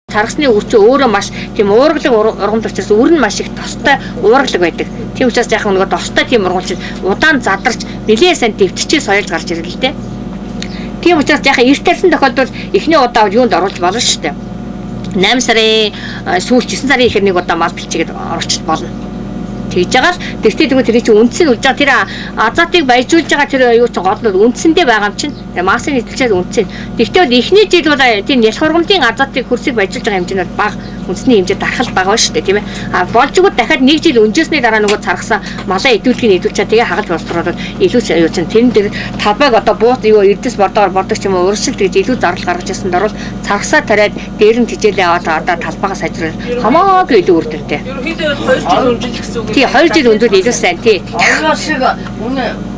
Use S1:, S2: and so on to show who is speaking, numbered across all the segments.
S1: Тархасны үр чинь өөрөө маш тийм уургалаг ургамал учраас үр нь маш их тостой уургалаг байдаг. Тийм учраас яг нөгөө тостой тийм ургамал чинь удаан задарч нэлээд сайн дэвтчээ соёлж гарч ирэл л дээ. Тийм учраас яг эрт тарьсан тохиолдолд эхний удаа юунд оруулж болно шүү дээ. 8 сарын сүүл 9 сарын ихэр нэг удаа мал бэлчихэд оруулж болно. Тэгж байгаа л тэгтээ тэгвэл тэр чинь үндсийг үлж байгаа тэр азатыг баяжуулж байгаа тэр юу ч гол нь үндсэндээ байгаа юм чинь масын нийтлэлчээс үндсэн. Тэгтээ бол эхний жил бол тийм ялх ургамлын азатыг хөрсийг баяжуулж байгаа хэмжээ нь бага үндэсний хэмжээ дарахал бага шүү дээ тийм ээ. Болж өгöd дахиад нэг жил өнжөөсний дараа нөгөө царгасан малаа идэвхийг идэвчээ тэгээ хагалж боловсруулаад илүү юу чинь тэрэн дээр талбайг одоо буут юу эрдэс бордоор бордог ч юм уу өөрчлөлт гэж илүү зардал гаргаж ирсэнд орвол царгасаа тариад дээр нь тижээлээ одоо талбайгаа сайжруулах хамаагүй илүү үр дүнтэй.
S2: Ерөнхийдөө 2 жил өнжил гэсэн үг.
S1: Тий 2 жил өнжил илүү сайн тий.
S3: Оюу шиг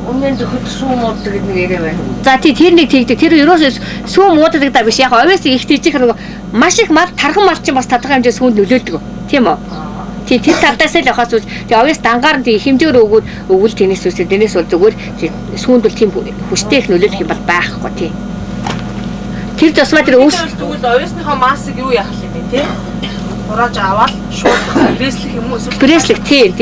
S3: үнэн зөвхөн сүүм уудаг гэдэг нэг яриа байна.
S1: За тий тэр нэг тэгдэг. Тэр ерөөсөө сүүм уудаг даа биш. Яг овоос их тийжих нэг маш их мал тархан мал чинь бас тодорхой хэмжээ сүүнд нөлөөлдөг. Тийм үү? Тий тэр талаас л явахаас үл тий овоос дангаар нь тий хэмжээр өгвөл тэнэс үсээ тэнэс бол зүгээр сүүнд бол тийм хүчтэй их нөлөөлөх юм бол байхгүй тий. Тэр тусмаа тэр өөс
S2: тэгвэл овоосныхоо массыг юу яах юм бэ тий? Хурааж аваад шууд пресслэх юм уу эсвэл
S1: пресслэх тий.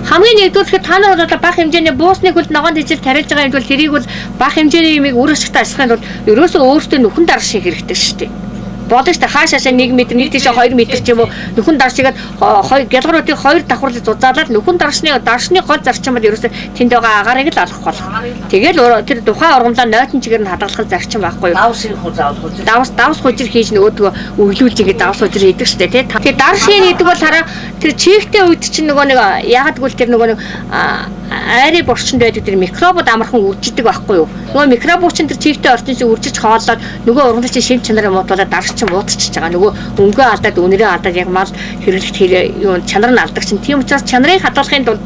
S1: Хамгийн нэгдүгээр та нар бол бага хэмжээний буусны хөлд ногоон тижил тариалж байгаа юм бол тэрийг бол бага хэмжээний юмыг үр ашигтай ашиглахын тулд ерөөсөө өөртөө нүхэн дарах шиг хэрэгтэй шүү дээ. Бодож та хаашаашаа 1 м, нэг тийшээ 2 м ч юм уу нүхэн даршигээд гялгаруудыг 2 давхарлаж зузаалаад нүхэн даршны гол зарчим бол ерөөсөө тэнд байгаа агаарыг л алах болох. Тэгэл тэр тухайн ургамлаа нойтон чигээр нь хадгалах зарчим байхгүй юу? Давс хужир хийж нөгөөдгөө өглүүлж игээд давс хужир хийдэг штэ тий. Тэгээ даршийн гэдэг бол хараа тэр чихтэй үед чинь нөгөө нэг ягаад гэвэл тэр нөгөө нэг айрын борчинд байдаг тэр микробууд амархан үржиждэг байхгүй юу? Нөгөө микробууд чинь тэр чихтэй орчин чинь үржиж хооллоод нөгөө ургамлын чинь шим чанараа муудуулаад дарш муудчихж байгаа. Нөгөө өнгөө алдаад үнэрээ алдаад яг мал хэрэглэх юу чанар нь алдаг чинь. Тийм учраас чанарыг хадгалахын тулд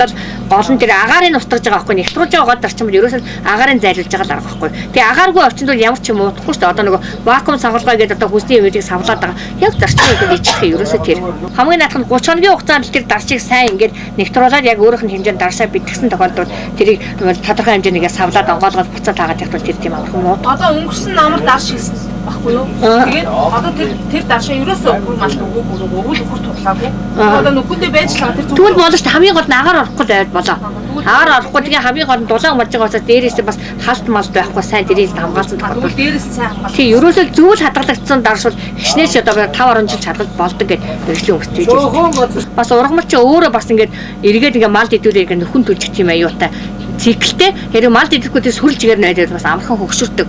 S1: гол нь тэр агаарын устгаж байгаа байхгүй нэвтрүүлж байгаа гол зарчим бол ерөөсөө агаарын зайлуулж байгаа л арга байхгүй. Тэгээ агааргүй орчинд бол ямар ч юм уудахгүй шүү дээ. Одоо нөгөө вакуум савлгаа гэдэг одоо хүсний юмыг савлаад байгаа. Яг зарчмыг ичдэг ерөөсөө тэр. Хамгийн наадах нь 30 хоногийн хугацаанд тэр даршийг сайн ингээд нэвтрүүлээд яг өөрийнх нь хэмжээнд даршаа битгсэн тохиолдолд тэрийг тодорхой хэмжээнийг савлаад онгоолгоод буцаад таагаад явах бол тэр тийм амархан муу.
S2: Одоо өнгөрсөн намар дарш хийсэн баггүй юу? Тэгээд одоо тэр даршаа ерөөсөө өгөх мал өгөх өгөх тудлаагүй. Одоо нүхэндээ байж байгаа тэр
S1: тэгвэл болооч хамгийн гол нь агаар орохгүй байвал болоо. Агаар орохгүй тэгээ хамгийн гол нь дулаан болж байгаа учраас дээрээс бас халт малт байхгүй сайн тэрийг хамгаалсан тохиолдол.
S2: Дээрээс сайн хамгаалсан.
S1: Тий ерөөсөө зүйл хадгалагдсан даршвал хичнээн одоо 5-10 жил чадгалж болдог гэж мэрэгжлийн өгч тийж. Бас ургамал чи өөрөө бас ингээд эргээд ингээ мал идүүлээ ингээ нөхөн төлчих тийм аюутай циклтэй. Тэр мал идэхгүй тэр сүрэл чигээр найдаад бас амархан хөгшөрдөг.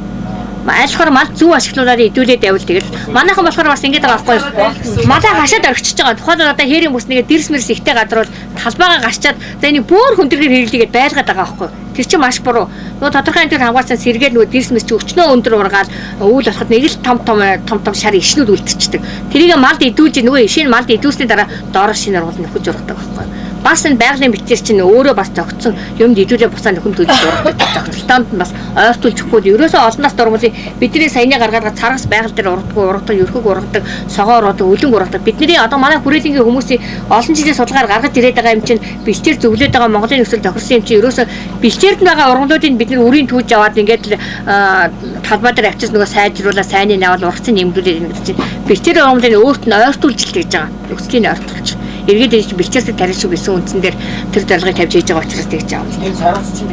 S1: Айлхаар мал зөв ашиглуулаад идүүлээд байвал тэгэл манайхан болохоор бас ингэж байгаа байхгүй малаа хашаад орчихж байгаа. Тухайн одоо хээрийн бүснийгээ дэрс мэрс ихтэй гадар бол талбайгаа гарчаад за энийг бүр хүндэргээр хэрэглэгээд байлгаад байгаа байхгүй. Тэр чинь маш буруу. Нөгөө тодорхой хэмжээнд хамгаалсан сэргээл нөгөө дэрс мэрс чи өчнөө өндөр ургаад өвөл болоход нэг л том шар ишнүүд үлдчихдэг. Тэрийг малд идүүлж нөгөө ишийн малд идүүлсний дараа доороо шинээр уул нөхөж ургадаг байхгүй. Бас энэ байгалийн бичээр чинь өөрөө бас зөгцсөн юмд идүүлээ бусаа нөхөн төлж ургадаг. Зөгцөлтөнд нь бас ойртуулж өгөхгүй ерөөсөө олноос дурмлын бидний саяны гаргаад царгас байгаль дээр ургадаг, ерхэг ургадаг, согоор ургадаг, өлөнг ургадаг. Бидний одоо манай хүрээлэнгийн хүмүүсийн олон жилийн судалгаар гаргаж ирээд байгаа юм чинь бичээр зөвлөд байгаа Монголын нөхцөл тохирсон юм чинь ерөөсөө бичээрд байгаа ургамлуудыг бид үрийн түүж аваад ингээд талбай дээр авчиж нөгөө сайжруулаад сайныг аваад ургацын нэмлүүлээд ингэ чинь бичээр ургамлын өөрт нь ойртуулж л гэж байгаа. Нөхцөлийн ойртуулж. Эргээд ээж бичээрсээ тарих шиг гэсэн үндсэн дээр тэр зорилгыг тавьж хийж байгаа учраас тэгж байгаа.
S3: Энэ сараас чинь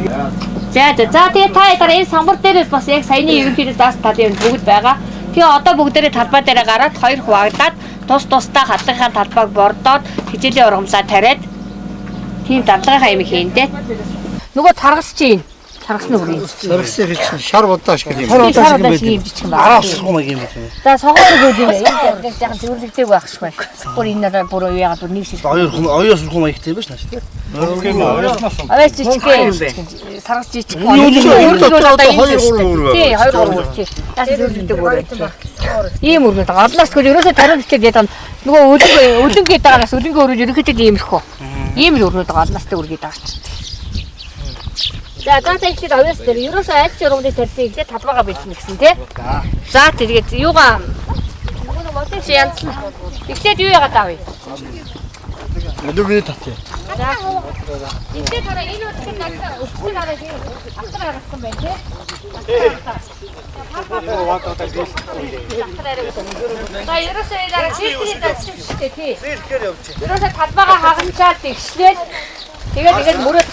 S1: За тэгээ та дараа энэ самбар дээрээс бас яг саяны ерөнхийдөө заас талын бүгд байгаа. Тэгээ одоо бүгдээрээ талбай дээр гараад 2 хуваагдаад тусдаа хадлагын талбайг бордоод хичээлийн ургамлаа тариад тийм дарлагынхаа юм хийнэ. Нөгөө таргас чинь таргасны үрийн.
S4: Таргасны чинь шар бодоош гэх юм.
S1: Шар бодоош юм бичих юм байна.
S4: Араасрах юм юм.
S1: За согоор хөөж юм. Энэ яг зөвлөгтэй байх шгүй. Бүр энэ бүр яагаад бүр нэг шиг.
S4: Оёос руу маягтай байж нааш тий.
S1: Аваач жижиг. Таргас жижиг.
S4: Юу нэг
S1: тий 2 тий. Яс зөвлөгтэй бүр. Ийм үргэлж одлоос гол ерөөсөө тариун хичээд ядан нөгөө өлөнгөө даагаас өлөнгөө өрөж ерөөхдөө иймэрхүү. Ийм л өрнөд одлоостой үргээд байгаа ч. За ихлээр авьяас дээр ерөөсөө аль ч ургамлыг тарьсан ихлээр талбайгаа бэлтэнэ гэсэн тий. За тэгээд юугаа нөгөө модын чи янзлаа. Ихлээр юу яагаад авъя?
S4: 누구니 탔지?
S1: 이때 저랑 이리 어떻게 날짜 없이 나가지 앞으로 나갔으면 돼. За ерөөсөө дараа сэлгэрийн засчихтэй тий. Ерөөсөө талбайгаа хагачаад тэгшлээд тэгээд мөрөөд.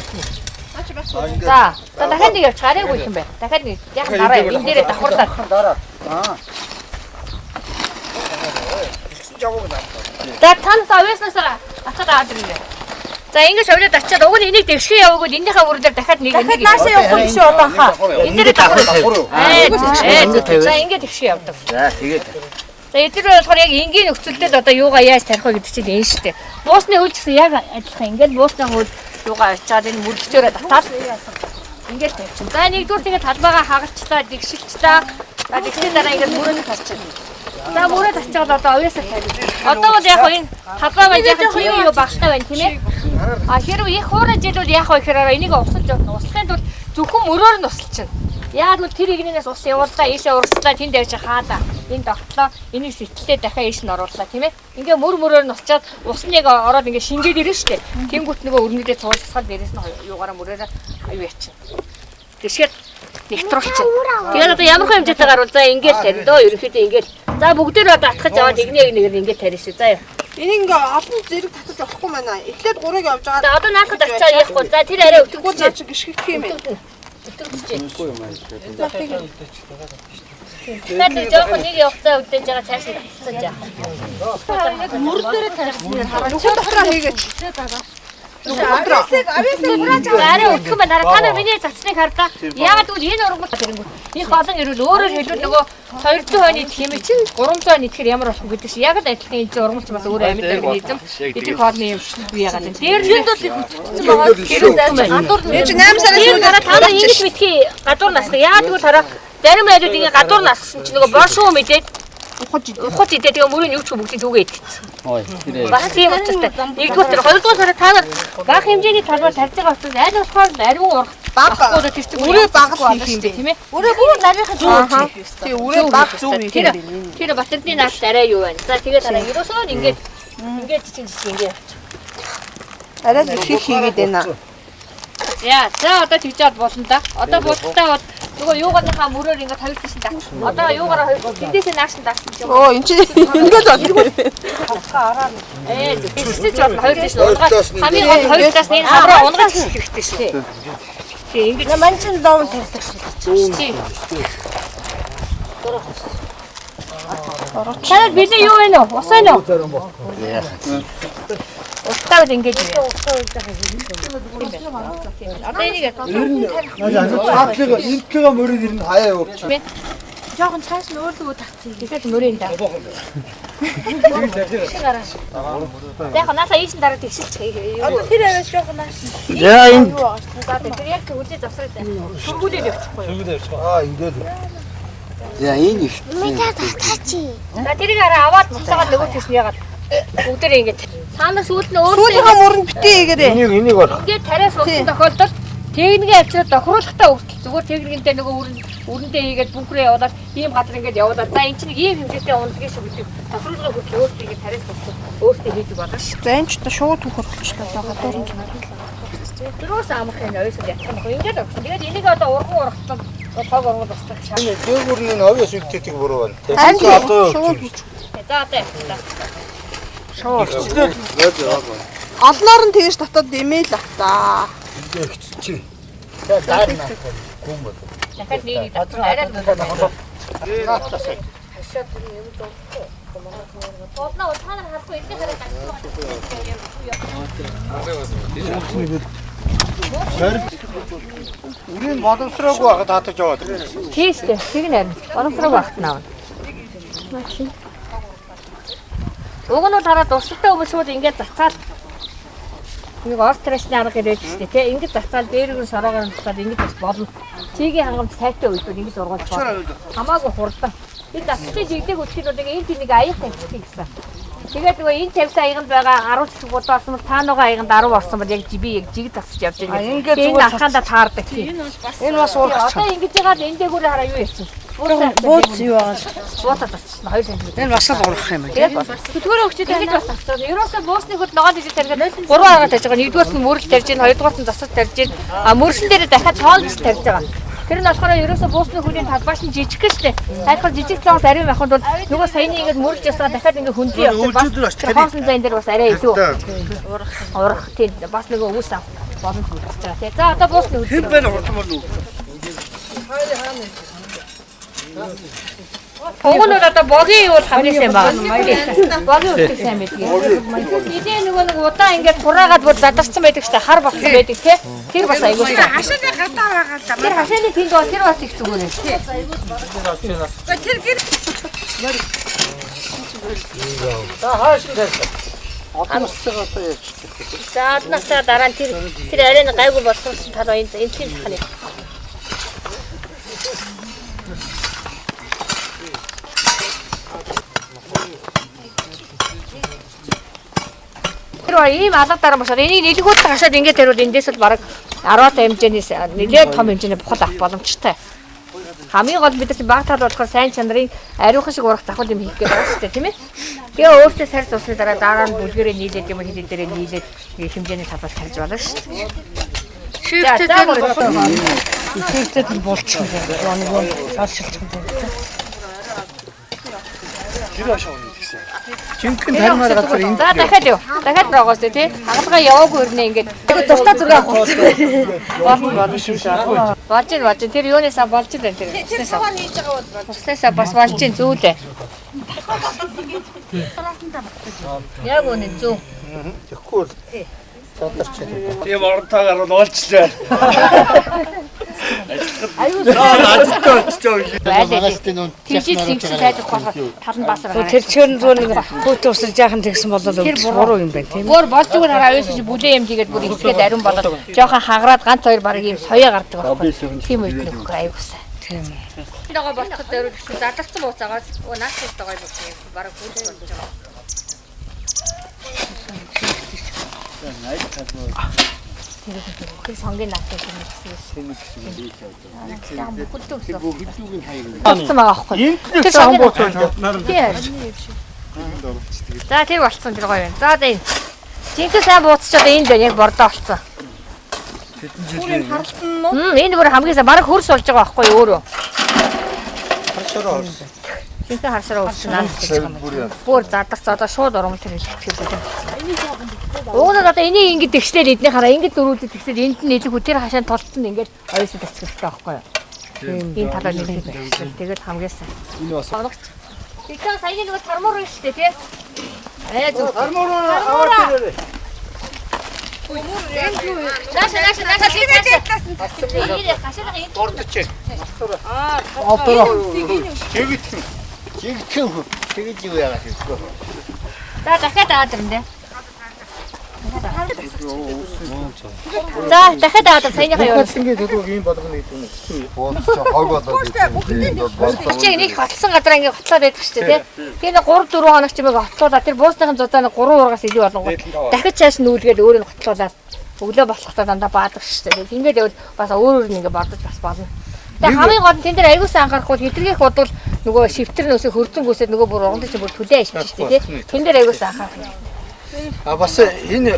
S1: За дахиад нэг явж гараагүй юм байна. Дахиад нэг яг дараа энэ дээрээ давхарлаад. За танаас авьяаснасаа ацаад аваад ирнэ. За ингэж аваад ачаад уг нь энийг дэвшгээ явуулгод энийхээ үрдээр дахиад нэг
S2: Наашаа явах юм шиг одоо хаа.
S1: энэ дээрээ давхар. За ингэж дэвшгээ явдаг.
S4: За тэгээд.
S1: За эдгээр болохоор яг энгийн нөхцөлдөө одоо юугаа яаж тарих вэ гэдэг чинь энэ шүү дээ. Буусны хөл гэсэн яг адилхан. Ингээд буусны хөл юугаа очиад энэ мөрөлчөөрөө татаад ингээд тавьчих. За нэгдүгээр тэгээд талбайгаа хагарчлаа, дэгшилчлээ. За тэгсний дараа ингээд мөрөөд тарчихна. За мөрөөд тарчаад одоо авьяасаа тавьчих. Одоо бол яг энэ талбай маань яг тийм юу багтаа байна тийм ээ. А хэрвээ их хуурай жил бол яах вэ гэхээр энийг усалж явах. Услахын тулд зөвхөн мөрөөр нь усалчихна. Яг л тэр игнээс ус явууллаа, ийшээ урсдлаа, тэнд явж хаалаа. Энд огтлоо, энийг сэтэлээ дахиад ийш нь орууллаа тийм ээ. Ингээ мөрөөр нь усчаад ус нь яг ороод ингээ шингээд ирнэ шүү дээ. Тэнгүүт нөгөө өрнөдөө цуулцгаад дээрээс нь юугаараа мөрөөрөө аюу яачин. Тэшгээр нэгтрүүлчих. Тэгээд одоо ямар хэмжээтэй гарвал за ингээл тарина дөө ерөнхийдөө ингээл. За бүгдээр одоо атгаж аваад игнээ ингээл тарина шүү. За.
S2: Энийг ингээ олон зэрэг татаж болохгүй байна. Эхлээд 3-ыг явж байгаа.
S1: За одоо наахад очиад яахгүй. За тэр арай өтгөө
S2: Наа чи гიშгэх юм бэ?
S1: Тэгээд жоохон нэг явцаа үдээж байгаа цааш татсан жаа.
S2: Мөр дээрээ тарьсан юм хараа. Нүхэ дотроо хийгээд. Авьяасаа
S1: арай өтгөн байна. Та нар миний зацсныг харлаа. Яагаад гэвэл энэ ургамал тэрэнгүү. Их олон ирвэл өөрөөр хэлбэл нөгөө 200 хойны хэмээг чинь 300 хойны итгэр ямар болох вэ гэдэг чинь яг л адилхан энэ чинь ургамалч бас өөрөө амьд организм. Эдгээр хоолны юм бий яагаад вэ? Дээр нь бол хүчтэй байгаа. Гадуур
S2: энэ чинь 8 сараас
S1: сүүлд та нар ингэж битгий гадуур насдаг. Яагаад гэвэл хараа зарим найзууд ингэ гадуур насгсан чинь нөгөө боршуу мэдээд ухаж идээ тэгээ мөрөний юу ч бүгдийг түгээ идчихсэн.
S4: Ой, тэр
S1: Бас тийм учраас нэгдүгээр тэр хоёрдугаар сард та нар бага хэмжээний талбай тарьж байгаа учраас аль болохоор ариун урах
S2: баг
S1: тэр чинь
S2: үрээ баг хийх юм бэ
S1: тийм ээ.
S2: Үрээ бүр нарийнхан зөв. Тий үрээ баг зөв хийх юм бэ.
S1: Тэр батарны нааш арай юу байна. За тэгээд дараа ерөөсөө ингээд чинь ингээд
S2: арай л их хийгээд байна.
S1: яа за одоо тэгжээд болно да. Одоо будалтай бод нөгөө юугаарынхаа мөрөөр ингээд тавьчихсан да. Одоо юугаараа тэндээсээ нааш нь даасан юм.
S2: Оо энэ чи ингээд бол.
S1: Тэгсэж болно хоёр дэш унгаад хамгийн гол хоёр даас нэг хавраа унгаад хэрэгтэй шүү. Тэг ингээд
S2: Манчин доом тарьдаг шүү.
S1: Чанаа бид юу вэ нөө? Ус вэ нөө? Устаа л ингэж. Одоо энийг
S4: цаатлага интгээ мөрөд ирнэ хаяа явууч.
S1: жоохон цааш нь өөрлөгөө тагцъя. Тэгээд мөрийн даа. Яг наасаа ийш дараа тэгшилчих.
S2: Одоо тэр аваад жоохон нааш.
S4: Яа энэ
S1: Тэр яг үлээ завсраад байна. Түргүүлээд явчихгүй юу?
S4: аа ингээд. Яа энэ их.
S1: За тэрийг аваад буцаагаад нөгөө тийш нь ягаад бүгдээ ингэж цаанаас сүүлд нь
S2: Сүүлийнхаа мөрөнд битээ игээрээ.
S4: Энийг орох.
S1: ингээд тариас уусан тохиолдолд техникийн авчираа тохируулахтаа хүртэл зүгээр техникэнтэй нөгөө үрэндээ хийгээд бүнхрээ явуулаад ийм газар ингээд явуулаад за эн чинь ийм хэмжээтэй ундгийн шүү гэдэг тохируулгыг хүртэл өөртөө ингээд тариас уусан өөртөө хийдэг болно ш.
S2: За энэ ч одоо шууд төхөрлөчлөө гадуурын
S1: Тэрөөс амархан ойсод ятсан баг. Ингээд авсан. Тэгээд энийг одоо урган ургацлаад тог урган босдог шаа.
S4: Дээгүүрний хавьяас үлдээдэг буруу байна.
S1: За одоо
S2: олноор нь тэгэж татаад имэйл автаа.
S4: Чи. За даарна. Гүм.
S1: дахиад нэг дотроо арай хашаад юм дуухгүй. Одноо танаар харахгүй энэ хараа
S4: Үрийн боловсроогүй байхад татаж яваад.
S1: тийштэй тэг нэрнэ. Боловсроо багт наав. Уг нь тараа дурсалтай хүмүүс шууд ингээд зацаал нэг орстресны арга ирээд штэ тий ингэж зацаал дээрээ сороогаар нь зацаад ингэж бас болно. Чигийн хангамж сайтай үйлдэл ингэж ургуулж байна. Хамаагүй хурдан. Би зацсан жигдэг үтгэл нэг энэ нэг аяг тавьчих гэсэн. Тэгээд нөгөө энэ тавьсан аяганд байгаа 10 цэцэг бодоосон бол цаанаага аяганд 10 орсон бол яг би яг жиг засаж явж байгаа. Ингээд зүгээр алхаандаа таардаг тий. Энэ бас уурах. Одоо ингэж яагаад энэ дээгүүрээ хараа юу ярьсан.
S3: Бууц юу аа.
S1: Бууцаад тасчихсан 2 см.
S3: Энэ бас л урах юм байна.
S1: Төтгөр өгчтэй ингэж бас тасчихсан. Ерөөсөө буусны хөд ногоон дижил тарьгаад 3 арга тарьж байгаа. Нэгдүгээрт нь мөрөл тарьж байна, хоёрдугаарт нь засал тарьж байна. А мөрсөн дээр дахиад тоолж тарьж байгаа. Тэр нь болохоор ерөөсөө буусны хөдийн талбайч нь жижиг гэжтэй. Тэгэхээр жижиг цаас ариун авахд бол нөгөө саяны ингэж мөрөлж ясаа дахиад ингэ хөндлөө явах бас хоосон зайн дээр бас арай илүү урах тийм бас нөгөө өвс авах боломж үүсэж байгаа. Тэгээ за одоо буусны хөд.
S4: хэн байна хурдмал нү.
S1: Уг нь одоо богийн уул хамгийн сайн байна. Богийн уул сайн байдаг. Эдээ нөгөө удаа ингээд тураагаад бүр задарсан байдаг штэ хар болсон байдаг тий. Тэр бас айгуу.
S3: Хашааны гадаа байгаа л
S1: Тэр хашааны тэнд бол тэр бас их зүгээр.
S3: Тэр гэр
S4: За хааш гэсэн. Атмосфераа одоо яаж.
S1: За аднасаа дараа нь тэр арай нэг гайгүй болсон талаа энэ тийм хань. Тэр ийм алга дараа бошоо энийг нэлгүүд гашаад ингээд тэрвэл эндээс л бараг 10-аад хэмжээнээс нэлээд том хэмжээний бухал авах боломжтой. Хамгийн гол бид нар баг тал болохоор сайн чанарын ариухан шиг урах давхар юм хийх гэдэг байна шүү дээ тийм ээ. Тэгээ өөртөө сард усны дараа нь бүлгэрээ нийлээд юм хэдийн дээрээ нийлээд хэмжээний талбай тарьж байна шүү дээ.
S3: Шифтэд болчихсон юм. Нэг цаашилчих юм.
S4: Тэр ашаа үнэ гэсэн. Жинхэнэ тармаар газар энэ.
S1: За дахиад юу. Дахиад рогоос тий. Хагалгаа яваагүй өрнө ингээд. Дуртай зураг авах болсон. Болно шүү дээ. Болж ин тэр юунесаа болж ин тэр. Уснасаа бас болж ин зүүлээ. Яг үнэ зүү.
S4: Тэгэхгүй л. Тийм орнтойгоор нь олчлаа.
S1: Аюу
S4: Азтай очиж
S1: байлаа. Тийшээ сэгсэн сайдах болохоор талан баасаар.
S3: Тэр чигэр зүүн нэг хүүт усрж яахан тэгсэн бол буруу юм байна тийм.
S1: Бүр болж зүгээр хараа аюулш бүлээ юм тийгээд бүр ихгээд ариун болоод жоохон хагараад ганц хоёр баг ийм соёо гардаг байхгүй. Тийм үед нөхөө аюулсаа.
S3: Тийм.
S1: Нөгөө болтод дээр гэсэн задарсан бууцаагаас наачтай гоё болсон юм. Бараг бүлж болж байгаа. Тэр сонгийн наачтай юм гэсэн. Яам бүхэлдээ өсөв.
S4: бүгдүүгийн хаяг.
S1: Болсон байгаа байхгүй.
S4: Тэр сан бууцаж наран.
S1: За тэр болцсон тэр гоё байна. За одоо энэ. Жинхэнэ сайн бууцчаад энд байна яг бордоо болцсон.
S2: Бүрийн харалтан нь
S1: Энэ бүр хамгийн сайн бараг хөрс болж байгаа байхгүй өөрөө.
S4: Харшараа.
S1: Жинхэнэ харсараа өссөн. Бүр задарч одоо шууд урам тэр хэлчихсэн. Уг нь одоо энийг ингэж тэгшлээ эдний хараа ингэж дөрүүлдэг тэгсэл энд нь нийлэх үтер хашаанд толцсон ингэж оёс тацчих хэрэгтэй байхгүй юу? Энэ талаар нийлэх хэрэгтэй. Тэгээд хамгийн сайн.
S4: Энэ бас.
S1: Тэгсэн саяны нөгөө тармуур шүү дээ тий. Зүг.
S4: Тармуураа аваад ирээ.
S1: Наша тийм хашаага энэ
S4: Ордоч. Тэгэж юу яагаад гэвэл.
S1: За дахиад аваад ирнэ. За дахиад аваад саяныхаа юу.
S4: Ингээд төлөв ийм болгоно гэдэг нь. Бууцаа хог болоод.
S1: Чи нэг хотлсон газар ингээд хотлоод байдаг шүү дээ тий. Тэр 3-4 хоног чимээг хотлуулаад тэр буусныхын зузааны 3 ургаас илүү болонгоо. Дахиж цааш нүүлгээд өөрөө хотлуулаад өглөө болохдоо дандаа баадаг шүү дээ. Ингээд явал бас өөр өөр ингээд бодож бас болно. Тэгээ хамгийн гол нь тэн дээр аягуулсан анхаарахгүй хэдэргийх бодвол нөгөө шифтер нөөсөө хөрзөн гүйсээд нөгөө бүр угандаж бүр түлээ ашиг шүү дээ тий. Тэн дээр аягуулсан анхаарах.
S4: А бас энэ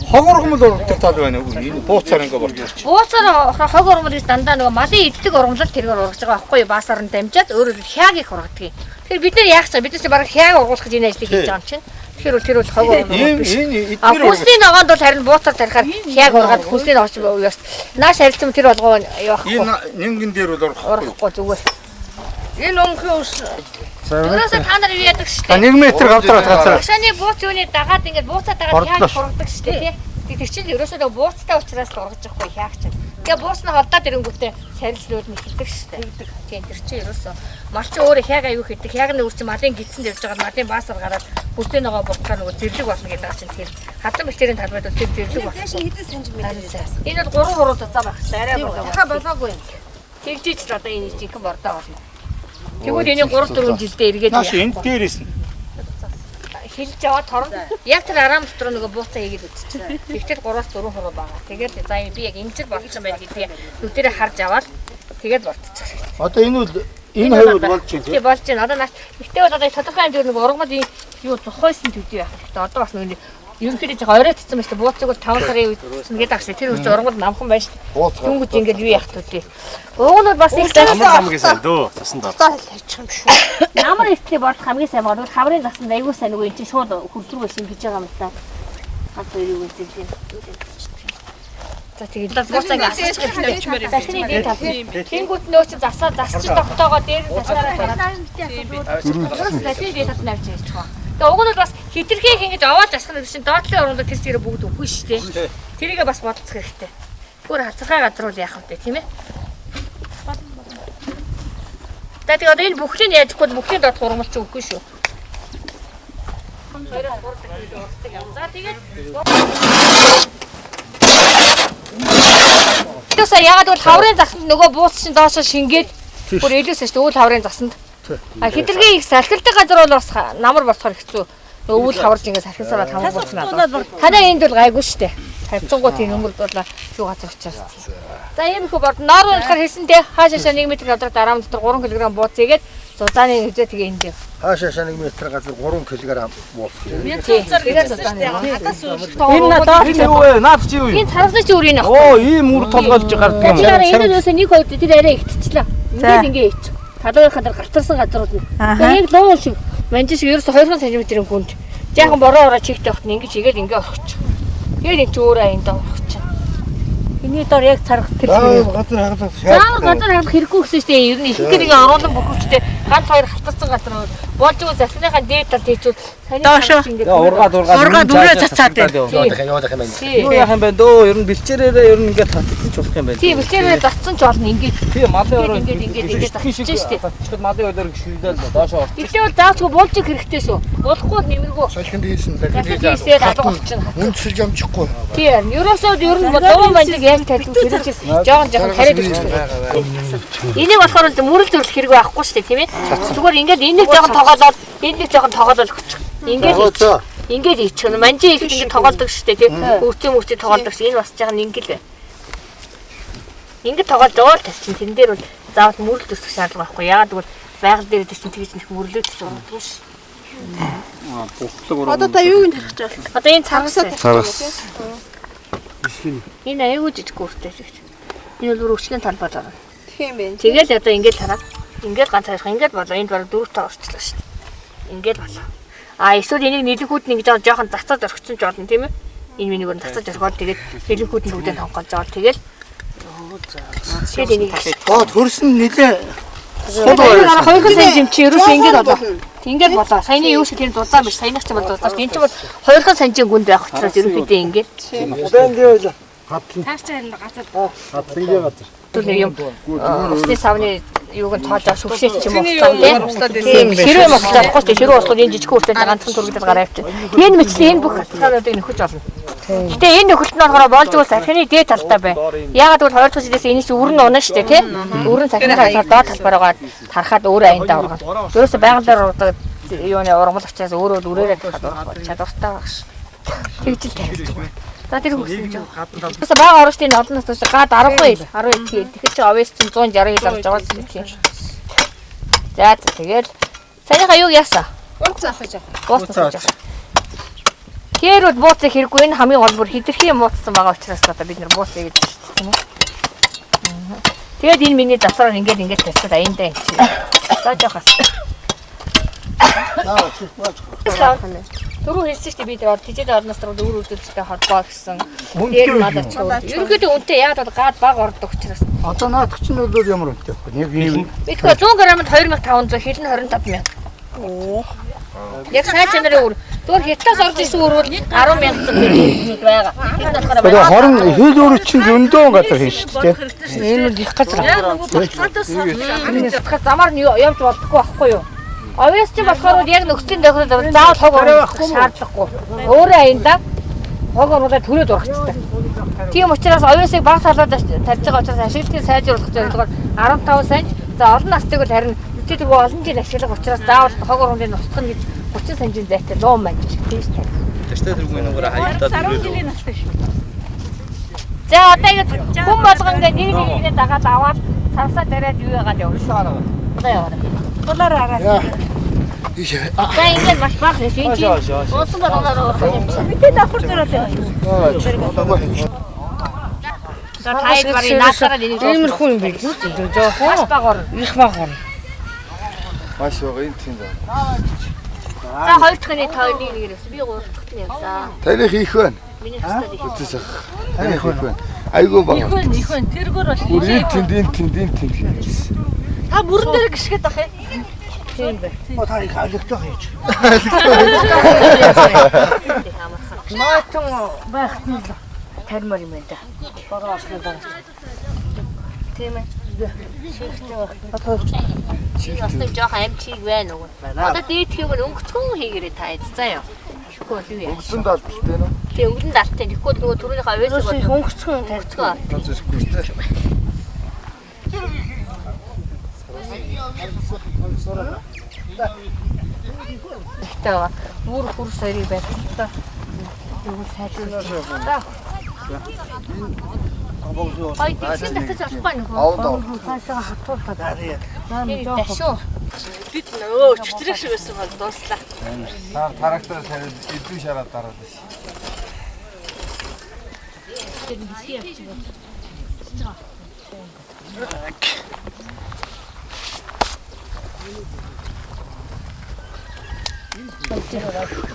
S4: хог ургамал ургадаг тал байна уу? Энэ бууцаар ингээ болчихчих.
S1: Бууцаар хог ургамал гэж дандаа нөгөө малын иддэг ургамлал тэргээр ургаж байгаа байхгүй юу? Баасаар нь дамжаад өөрөө хяаг их ургадаг юм. Тэгэхээр бид нар яах вэ? Бид нар ч бараг хяаг ургуулах гэж энэ ажлыг хийж байгаа юм чинь. Тэгэхээр тэр бол хог ургамал биш. А хүсний ногоонд бол харин бууцаар тарихаар хяаг ургаад хүсний ногооч яас. Нааш харилцсан тэр болгоо явахгүй.
S4: Энэ нингэн дээр бол
S1: ургахгүй зүгээр.
S3: Энэ өнгө ус.
S1: Тэрөөсөө та нар юу яадаг шүү
S4: А
S1: дээ.
S4: 1 метр гавдраад гацаа.
S1: Хашааны бууц юуны дагаад ингээд бууцаа дагаад хяаг ургадаг шүү дээ тий. Тэр чинь ерөөсөө бууцтай уучраас л ургаж явахгүй хяаг чинь. Тэгээ бууцны холдоод ирэнгүүтээ сарилжлууд нь хэлдэг шүү дээ. Тийм тэр чинь ерөөсөө мал чи өөрөө хяаг аюу хийдэг. Хяагны үр чинь малын гидсэн девж байгаа малын баасаар гараад бүстэй нөгөө бохлоо нөгөө зэрлэг болно гэдэг чинь тэр хатан бэлтэрийн талбайд бол тэр зэрлэг болно.
S2: Дэш хэдэн сантиметр.
S1: Энэ бол 3 хуруу цацаа байх хэрэгтэй. Арай
S2: Яха болоогүй.
S1: тэгжиж л одоо энэ жинхэнэ бордоо болно. Тэгвэл энэ 3-4 жилдээ эргээд
S4: Нааш энэ дээрээс нь
S1: хэлж аваад торно. Яг тэр араам дотор нөгөө бууцаа хийгээд үзчихсэн. Тэгтэл 3-4 хуруу байгаа. Тэгээд за би яг эмчил болчихсон байх гэдгийг нүдэрээ харж аваад тэгээд болчихсон.
S4: одоо энэ бол Энэ хувьд болж байна.
S1: Тий болж байна. Одоо наас ихтэй бол одоо тодорхой хэмжээгээр нэг ургамал юу зохиосон төдий байх. Одоо бас нэг ерөнхийдөө жоо оройтсан байна шүү дээ. Бууцыг бол 5 сарын үед ингээд агш тэр үуч ургамал намхан байна шүү дээ. Түнгэж ингээд юу яах вэ? Уг нь бол бас их
S5: хамгийн сайн дөө цасан доо.
S3: хайчих юм шүү.
S1: ямар ихтэй болд хамгийн сайн бол хаврын засанд аягүй сайн нөгөө энэ чинь шууд хөрсрүү байсан гэж байгаа юм та. Хат юу гэж тийм. За тэгээд бууцаг асууж хэрэгтэй. Дахины дээд тал. Тэнгүүт нөө чи засаж тогтоогоо дээр нь засаараа гараад. Дахины дээд тал навч яачих вэ? Тэгээ уг нь бас хитрхээ ингэж аваад засах нь чинь доотлын орондоо тэр зэрэг бүгд өгөхгүй шүү дээ. Тэрийгээ бас бодох хэрэгтэй. Бүр хацархай газар бол яах вэ тийм ээ? Тэгээд одоо энэ бүхнийг яажихгүй бүхний доод хурмалч өгөхгүй шүү. За тэгээд Тэсээ ягаад гэвэл хаврын засанд нөгөө бууц чинь доошо шингээд бүр илүүсэн шүү дээ өвөл хаврын засанд. А хитрхи их салхилдаг газар бол бас намар болохоор хэцүү. Өвөл хаварж ингээд салхилсараа тамаа болчихно. Танаа энд бол гайгүй шүү дээ. Тавцангууд энэ өнгөрд бол юу газар учраас. За ийм их бод ноор болохоор хэлсэн те хаашаашаа 1 м квадрат арам дотор 3 кг бууц игээд зузааны хязээ тэгээ энд дээр.
S6: Хаашаашаа 1 м газар 3 кг бууц.
S5: Энэ надад юу вэ? Наад чи юу вэ?
S1: Энэ царгас чи өөр юм.
S5: Оо ийм үр толгойлж гардаг юм.
S1: Энэ нөөсөө 1 2 тэр арай ихтчихлээ. Ингээд ингээ ич. Талуурынхаа дээр гартарсан газрууд нь. Тэгээ яг лоо шиг манж шиг ерөөсө 2 см-ийн гүнд. Жаахан бороо ороо чигтэй хот ингээд игээд ингээ орчих. Тэгээд энэ ч өөрөө аянд орчих. Эний дор яг царгас тэр шиг.
S6: Газар хагалах.
S1: Заавар газар хагалах хэрэггүй гэсэн чинь ер нь их нэг оруулан бөхөвчтэй ганц хоёр хатарсан газар болж байгаа засныхаа дээд тал тийчүүд
S5: Доошо. Ургаад үрээ
S1: цацаад байна.
S6: Яваад юм байна.
S5: Юу яах юм бэ дөө? Ер нь бэлчээрээрээ ер нь ингээд татсан ч болох юм байна.
S1: Тийм бэлчээрээ затсан ч болно ингээд.
S5: Тийм малын өрөө
S1: ингээд татчих штеп.
S5: Тэгэхэд малын өрөөр шүлдэл доошоо орчих.
S1: Гэтэл бол заавчгүй болж хэрэгтэй шүү. Болохгүй нэмэргүй.
S6: Салхинд хийсэн.
S1: Хийсээ алга болчихно.
S6: Үндсэлж амжихгүй.
S1: Тийм. Ерөөсөө ер нь дуу манжиг яг тавьсан хэрэгж жоохон хариад өгчих. Энийг болохоор мөрөл зөвлөх хэрэг байхгүй шүү дээ тийм ээ. Зүгээр ингээд энийг жоохон тоглоод энийг жоохон тоглоод өгчих. Ингээд ичих. Манжи их ингээд тоглодог шүү дээ тийм. Өвчөө тоглодог шүү. Энэ бас жоохон ингээд тоглож байгаа л тавьчих. Тэн дээр бол заавал мөрөл зөвлөх шаардлага байхгүй. Яагаад гэвэл байгаль дээр чинь тэгж нэг мөрлөөдөж байгаа юм шүү.
S2: Одоо та юу юм тарих гэж байна?
S1: Одоо энэ царгас.
S5: Царгас.
S1: Энэ аюу жижиг гүртэй шүү. Энэ бол өчгөн тал болоо.
S2: Тийм байх.
S1: Тэгэл одоо ингээд хараад ингээд ганц харах ингээд болоо. Энд бараг 4 тоо орчлоо шүү. Ингээд болоо. А эсвэл энийг нийлэхүүд нэг жоохон зацаад орхисон ч болно тийм ээ. Энэ миний өөр зацаад орхоод тэгээд нийлэхүүд нь бүгдээ тонгоолж аваад тэгэл. Тэгээд энийг
S4: Бод хөрсөн нилээ.
S1: Хоёрхан сайн жимчи ерөөсөө ингээд болоо. Ингээд болоо. Саяны юу шиг тийм дулаан биш. Саяных ч бол дулаан. Энэ ч бол хоёрхан санжийн гүнд байх учраас ерөөхдөө ингээд. Тааштай газар.
S6: Хатлангийн газар.
S1: Тэр юм. Усны савны юуг нь тоолоо шүгшээч юм уу тийм. Хэрвээ мослохгүй тийм хэрвээ услууд энэ жижиг хүртэл ганцхан зургуудад гараа явчих. Энэ мэтлээ энэ бүх хатгаануудыг нөхөж олно. Гэтэ энэ нөхөлт нь болохоор болж байгаа сахины дээд талтай бай. Яагаад гэвэл хоёр дахь жилээс энэ чинь өрн унаа шүү дээ тийм. Өрн сахины талаар доод талбараагаа тарахад өөрөө аяндаа ургана. Ерөөсө байгалаар ургадаг юуны ургамал учраас өөрөө үрээрээ чадвартай баг ш. Тэгжил тавьчих. За тэр хөгсөн жоо. Бас бага орж тийм олон нас гад 10 хил 12 хил. Тэгэхээр чи овёс чинь 160 хил авч байгаа юм тийм. За тэгэл санийхаа юу яасан?
S2: Бууц асууж байгаа.
S1: Бууц асууж байгаа. Тэр бол бууцыг хэрэггүй энэ хамгийн гол бүр хитрхийн мууцсан байгаа учраас одоо бид нэр бууц хийгээд байна шүү дээ. Тэгээд энэ миний засвар ингээд тавьчихад аяндаа юм чи. За жоохос. Түрүү хэлсэн шүү дээ би тэр дижитал орноос руу өөр үйлдвэрлэлтэй холбоо гэсэн. Тэр надад ч ерөнхийдөө үнэтэй яагаад бол гад баг ордог учраас.
S4: Одоо наадах чинь бол ямар үнэтэй вэ? Нэг ийм
S1: Бидгээр 100 грамд 2500 хилэн 25000. Оо. Яг сайж нарын өөр. Зүгээр хятадаас орж ирсэн өөр бол 10000 байгаа. Энэ болохоор
S4: тэгээ хорон хил өөр чинь зөндөө газар хийн шүү дээ.
S1: энэ нь их газар. Тэгэхээр замаар нь явж болдохгүй байхгүй юу? Овёс чи болохоор яг нөхцөлийн тохиолдолд заавал хог оруулах шаардлагагүй. Өөрөө аяндаа хог оруулаад төрөөд урагчдаг. Тийм учраас овёсыг баг талаад тарьж байгаа учраас ашиглалтыг сайжруулах зорилгоор 15 санж. За олон настыг бол харин өчигдөр олон жил ашиглах учраас заавал хог оруулын устгах гэж 30 санжийн зайтай луу маань гэж тийш тарих.
S5: Тэштэй тэргүй нүгээр хаягдаад ирээд.
S1: За одоо ингэ хүн болгон ингэ нэг дагаад аваад савсаа дараад юу яагаад явчихсан. Одоо яваарай.
S2: Болоор арай.
S1: За ингээд маш бага шин чи. Уусан болгоноор орох юм чинь.
S2: Мэдээ давхар зөрөөл юм.
S1: За тайд барыг наасараа нэг
S3: Иймэрхүү юм биш.
S1: маш багаар.
S3: Их багаар.
S6: Маш байгаа энэ тийм байна.
S1: За хоёр дахь нь тойрны нэг ирсэн. Би гурав дахь нь явлаа.
S6: Таних их байна.
S1: Миний хэстэй нэг.
S6: Үтсэх. Таних их байна. Айгуу баг.
S2: Их байна. Тэргээр бол.
S6: Үрийн тэнд хийсэн.
S2: Та бүрэн дээр гიშгээд ах юм.
S1: Тийм бай.
S6: Та их алигтай хийж.
S3: Наатан байхт нь тармар юм байна да. Бороо осны дараа.
S1: Тийм ээ. Чи ястаа жоох амчиг байна уу? Одоо дээдхийг нь өнгөцгөн хийгээрэй та эд заяа. Тэгэхгүй бол юу яа.
S6: Өнгөсөн даалттай нөө.
S1: Тийм өнгөн далттай. Тэгэхгүй нөгөө түрүүнийхээ авьяасыг бол
S3: Өнгөцгөн
S1: өнгөцгөн. Тэгтээ бүр хурс хоёрыг байсан та. Юу сайжруулах. Ой, тийм татаж авахгүй нөхөө.
S6: Аудаа.
S3: цаашаа хатуулаад.
S1: Ташуу.
S2: Бид нөө чөтрэг шиг байсан бол дууслаа.
S6: Тарактаар сард эдүү шараад дараад байсан.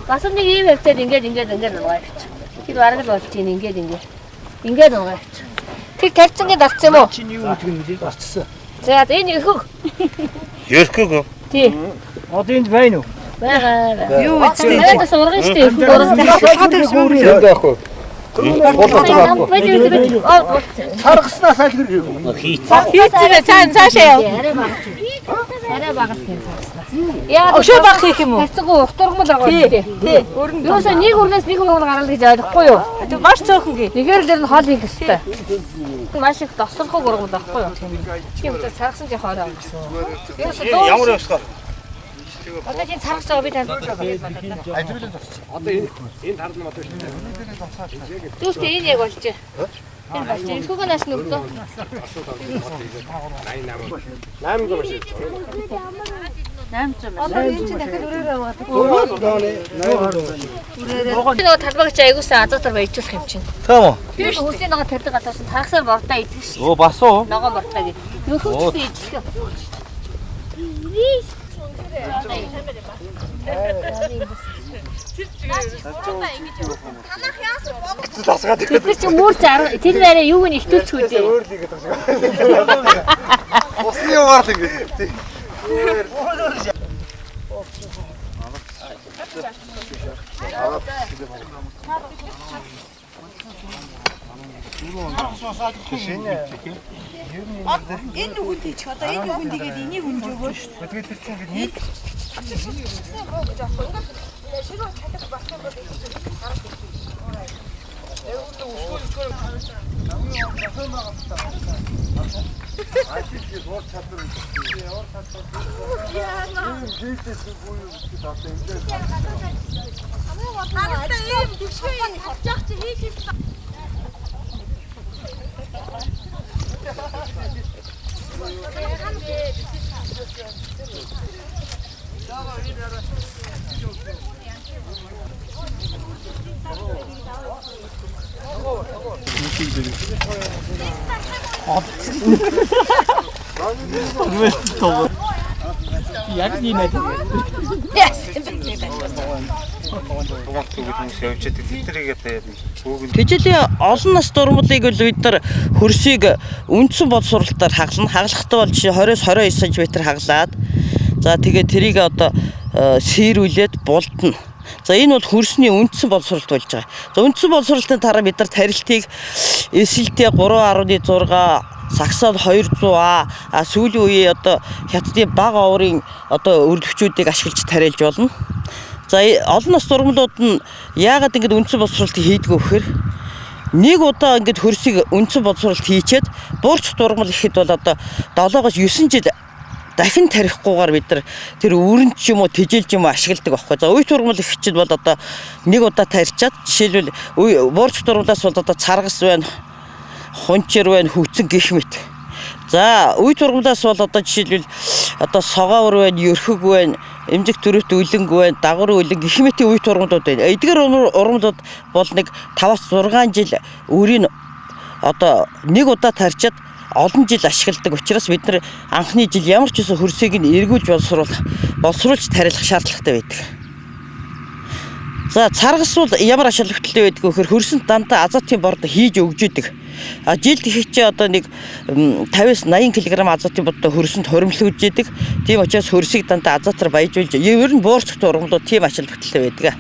S1: Бас нэг ийм хэвчээд ингээд угаач. Тэр бараг л болж чинь ингээд угаач. Тэр тарьсан гээд авчих юм уу?
S6: Чиний юу гэдэг нь нэлээд арчсан.
S1: За энэ их.
S7: Ерхэг.
S1: Тий.
S5: Одоо энд байна уу?
S1: Бага.
S3: Юу
S1: Έτσι. Надад сургаж штэ их гурав.
S6: Энд байхгүй. Таргаснаас аль хэрэг юм.
S2: Хийцээ цаашаа яв.
S1: Арай багт тийм цааснаа. Яа
S2: Өшөө баг хийх юм уу?
S1: хайцгаа утургамал байгаа юм тий.
S2: Тий.
S1: Юуса нэг өрнөөс нэг өрнөөр гаргал гэж ойлгохгүй юу?
S2: Маш цөөхөн гээ.
S1: Нэгээр л нь хоол хийх хэрэгтэй. Маш их тосрохоо гургамал байхгүй юу? Тийм ч царгасан чи хоороо.
S7: Ямар явсгаар.
S1: Одоо тийм царгасаа би тань. Түстэ энэ яг болж. Энэ болж. Хүүгнээс нүрдөө. Одоо энэ чинь дахиад өрөөрөө байгаа. Нөгөө талбайч аягуулсан азотор баяжуулах юм чинь.
S5: Таам уу?
S1: Би хөлсний нөгөө тарьдаг гадаас тархсаар бордоо идэх ш.
S5: Оо бас уу?
S1: Ногоо бордоо гэ. Нөхөцсөн идэх. Тэр чинь мөр зар тэр нэрээ юуг нь ихтүүлчихгүй дээ.
S6: Усны угаар л ингэ.
S2: Энэ үгэнд хийчих. Одоо энэ үгэнд игээд энийг үнж өгөө шүү дээ.
S6: Тэгээд тэр чинь ингэ нийт
S5: Яг тийм ээ.
S8: Тэжээлийн олон нас дурмалыг бол бид нар хөрсийг үндсэн бод сургалтаар хаглана. Хаглахдаа бол жишээ 20-29 см хаглаад за тэгээд тэрийг одоо сэрүүлээд булдна. За энэ бол хөрсний үндсэн боловсролт болж байгаа. За үндсэн боловсролтын дараа бид нар тарилтыг эсэлтээ 3.6 саксаад 200 сүүлийн үеийн одоо хятадын бага оврын одоо өрлөгчүүдийг ашиглаж тариалж болно. За олон нас дурмалууд нь яагаад ингэж үндсэн боловсролтыг хийдэг вэ гэхээр нэг удаа ингэж хөрсийг үндсэн боловсролт хийчээд буурч дурмал ихэд бол одоо 7-9 жил дахин тарихгүйгээр бид нар тэр өрөнд ч юм уу тэжээлж юм ашигладаг байхгүй. За үе турмал ихчид бол одоо нэг удаа тарьчаад жишээлбэл буурч дурмалаас бол одоо царгас байна, хунчир байна, хөвцөн гэх мэт. За үе турмалаас бол одоо жишээлбэл одоо согоо өр байна, ерхэг байна, эмзэг төрөт үлэнг байна, дагвар үлэнг гэх мэтийн үе ургамлууд байна. Эдгээр ургамлууд бол нэг 5-6 жил өрийн одоо нэг удаа тарчаад олон жил ашигладаг учраас бид нар анхны жил ямар ч үсэн хөрсийг нь эргүүлж боловсруулж тариалах шаардлагатай байдаг. За царгас бол ямар ач холбогдолтой байдаг вэ гэхээр хөрсөнд дандаа азотын бордо хийж өгж идэг. Жилд ихэнхдээ одоо нэг 50-80 кг азотын бордо хөрсөнд хоримлуулж идэг. Тийм учраас хөрсийг дандаа азотоор баяжуулж ер нь буурцагт ургамлууд тийм ач холбогдолтой байдаг.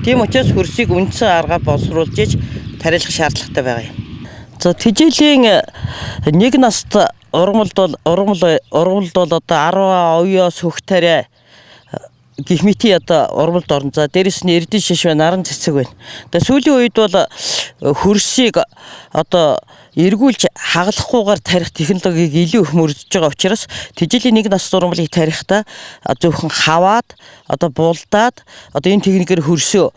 S8: Тийм учраас хөрсийг үндсэн аргаар боловсруулж иж тариалах шаардлагатай байгаа юм. За тэжээлийн нэг наст ургамлд бол одоо 10 овёос хөх тариа гэх мэтийн одоо ургамлд орно. За дээрэс нь эрдэн шиш байна, наран цэцэг байна. Тэгээ сүүлийн үед бол хөрсийг одоо эргүүлж хагалахгүйгээр тарих технологиг илүү их мөрдөж байгаа учраас тэжээлийн нэг наст ургамлыг тарихтаа зөвхөн хаваад одоо булдаад одоо энэ техникээр хөрсөө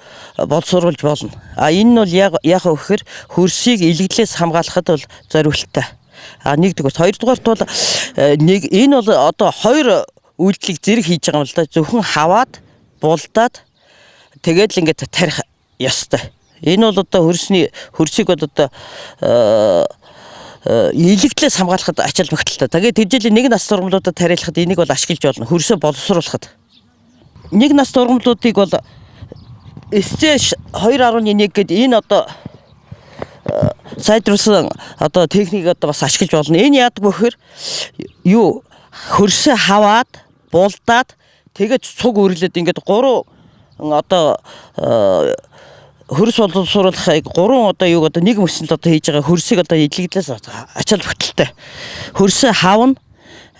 S8: боловсруулж болно. Энэ нь бол яг гэхээр хөрсийг илэгдлээс хамгаалахад бол зориулттай. Нэгдүгээр, хоёрдугаарт бол энэ бол одоо хоёр үйлдэлийг зэрэг хийж байгаа юм л да. Зөвхөн хаваад булдаад тэгээд л ингээд тарих ёстой. Энэ бол одоо хөрсийг бол одоо илэгдлээс хамгаалахад ач холбогдолтой. Тэгээд тэжээлийн нэг наст ургамлуудад тариалахад энийг бол ашиглаж болно. Хөрсөө боловсруулахад. Нэг наст ургамлуудыг бол SC 2.1 гэдэг энэ одоо сайдруулсан одоо техник одоо бас ашиглаж болно. Энэ яадаг вэ гэхээр хөрсөө хаваад булдаад тэгээд цуг өрлөөд ингээд 3 одоо хөрс боловсруулахыг 3 одоо юуг одоо нэг мөсөнд одоо хийж байгаа хөрсийг одоо илэгдлээс ач холбогдолтой. Хөрсөө хавна.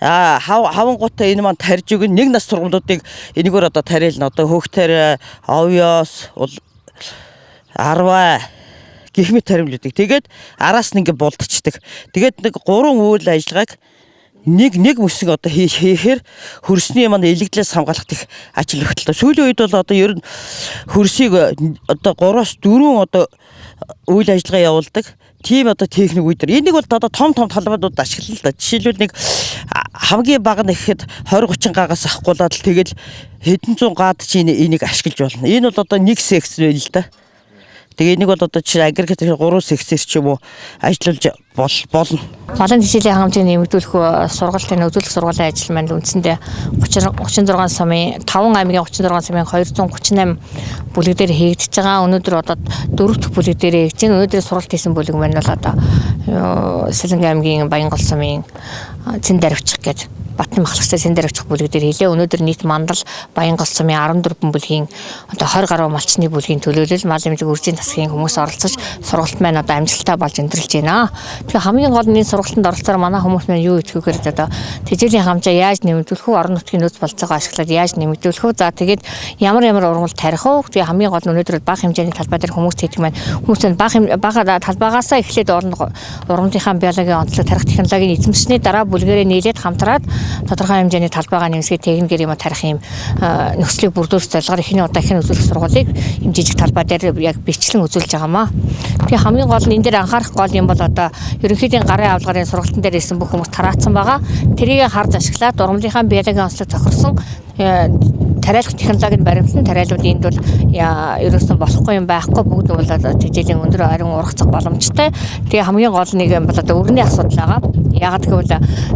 S8: Хавангуудаа энэ маань тарж өгнө. Нэг нас ургамлуудыг энэгээр одоо тариална. Одоо хөх тариа, овёос, арваа гэх мэт тариалуудыг. Тэгээд араас нь ингээд булдчихдаг. Тэгээд нэг 3 үйл ажиллагааг нэг мөсөг одоо хийхээр хөрсний маань илэгдлээс хамгаалах их ач холбогдолтой. Сүүлийн үед бол одоо ер нь хөрсийг одоо 3-4 одоо үйл ажиллагаа явуулдаг. Тийм одоо техник үйдэр. Энийг бол одоо том талбайдууд ашиглана л да. Жишээлбэл нэг хамгийн бага нь ихэд 20-30 гаагаас авахгүйлаад л тэгэл хэдэн зуун гаад чи энийг ашиглаж болно. Энэ бол одоо нэг секс байл л да. Тэгээ энийг бол одоо чи агрегат 3 сексээр ч юм уу ажиллуулж болно.
S1: Малын тэжээлийн хангамжийг нэмэгдүүлэх сургалтын үзүүлэх сургуулийн ажил маань үндсэндээ 36 сумын 5 аймгийн 36 сумын 238 бүлэг дээр хийгдэж байгаа. Өнөөдөр одоо 4 дахь бүлэг дээр хийж байна. Өнөөдөр сургалт хийсэн бүлэг маань бол одоо Сэлэнгэ аймгийн Баянгол сумын Цэн Дарвчих гэдэг Батны махлагчтай Цэн Дарвчих бүлэг дээр хийлээ. Өнөөдөр нийт мандал Баянгол сумын 14 бүлгийн одоо 20 гаруй малчны бүлгийн төлөөлөл мал эмзэг үржийн засгийн хүмүүс оролцож сургалт маань одоо амжилттай болж өндөрлж байна. Тэгэхээр хамгийн гол нь энэ сургалтанд оролцоор манай хүмүүс маань юу гэж хэлэхээр одоо тэжээлийн хангамжаа яаж нэмэгдүүлэх вэ? Орон нутгийн нөөц болцоогоо ашиглаад яаж нэмэгдүүлэх вэ? За тэгээд ямар ургамал тарих вэ? Тэгээ хамгийн гол нь өнөөдөр бага хэмжээний талбай дээр хүмүүс хийдэг маань хүмүүс бага талбайгаасаа эхлээд ургамлынхаа биологийн онцлог тарих технологийн эзэмшсэний дараа бүлгэрээ нийлээд хамтраад тодорхой хэмжээний талбайгаа нэмсгээ техникээр юм тарих юм нөхцөлийг бүрдүүлэх зорилгоор эхний удаа ихэнх үзүүлэх сургуулийг юм жижиг талбай дээр яг бичлэн үзүүлж байгаамаа. Тэгээ хамгийн гол нь энэ дээр анхаарах гол юм бол одоо ерөнхийдийн гарын авалгарын сургалтын дээр ирсэн бүх хүмүүс тараацсан байгаа. Тэрийг харж ашиглаад ургамлынхаа биологийн онцлог тохирсон тариалах технологид баримтсан тариалууд энд бол ерөөсөн болохгүй юм байхгүй. Бүгд бол тэжээлийн өндөр ариун ургацах боломжтой. Тэгээ хамгийн гол нэг юм бол одоо өргөний асуудал байгаа. Яагаад гэвэл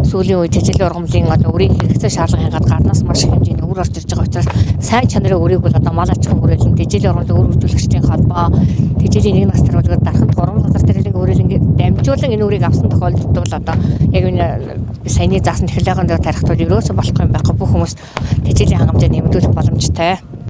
S1: сүүлийн үед тэжээлийн ургамлын одоо өрийн хэрэгцээ шаардлагын гаднаас маш их хэмжээний өр орж ирж байгаа учраас сайн чанарын өрийг бол одоо мал аж ахуйн хүрээлэн тэжээлийн ургамлын өр үзүүлэгчдийн холбоо тэжээлийн нэг нас төрөлгөөр дарханд гурван газар тэрэлийн хүрээлэн дамжуулан энэ өрийг авсан тохиолдолд бол одоо яг энэ саяны заасан технологийн дээр тарихтууд ерөөсө болохгүй юм байхгүй. Бүх хүмүүс тэжээлийн хангамжаа нэмэгдүүлэх боломжтой.